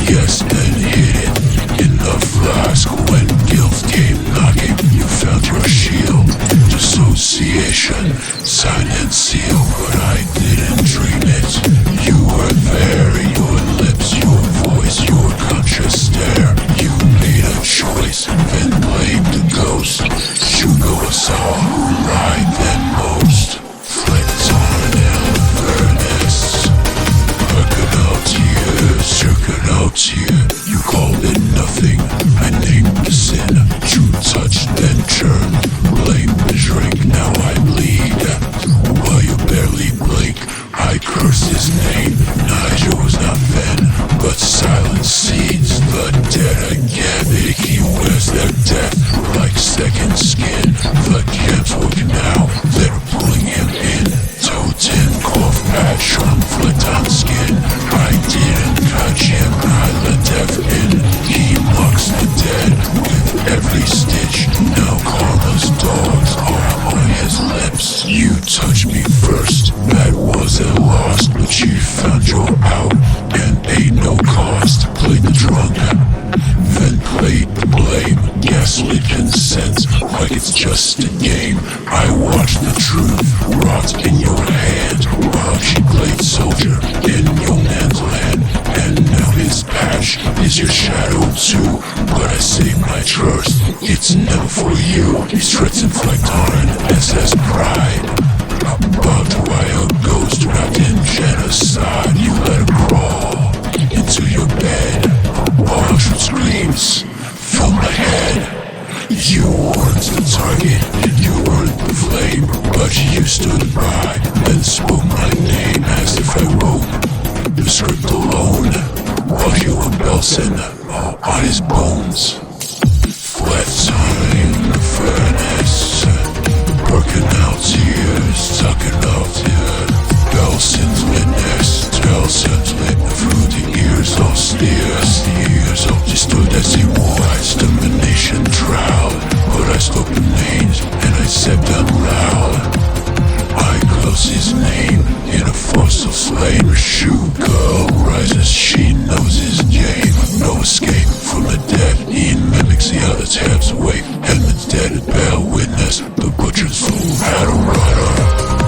yes, then hid it in the flask. When guilt came knocking, you found your shield. Dissociation, sign and seal, but I didn't dream it. You were there, your lips, your voice, your conscious stare. You made a choice, then blamed the ghost. Shugara saw who lied then most. Flecktarn in the furnace. Circuit here. You called it nothing. I named the sin. True touch, then churn. Blame the drink, now I bleed. While you barely blink, I curse his name. Nigel was not then, but silence seeds the dead again. He wears their death like second skin. The camps work now, they're pulling him in. Totenkopf patch on Flecktarn skin. I didn't touch him, I let death in. He mocks the dead with every stitch. Now karma's dogs are on his lips. You touched me first, that was a loss, but you found your out, and ain't no cost. Played the drunk, then played the blame. Gaslit consent like it's just a game. I watched the truth rot in your hand while she played soldier in your man's land. And now his patch is your shadow too. But I saved my trust, it's never for you. These threats in Flecktarn, SS pride. Bugged by a ghost wrapped in genocide. You let him crawl into your bed. Harsh screams fill my head. You weren't the target, you weren't the flame, but you stood by, then spoke my name as if I wrote the script alone, while you were belting on his bones. Flecktarn in the furnace, working out tears, tucking out tears. Belson's witness, Belson's witness through the ears of steers. He stood as he wore extermination trowel. But I spoke the names and I said them loud. I close his name in a fossil flame. Shugara rises, she knows his name. No escape from the dead, he mimics the other tabs away. Edmund's dead, bear witness, the butcher's fool had a rudder.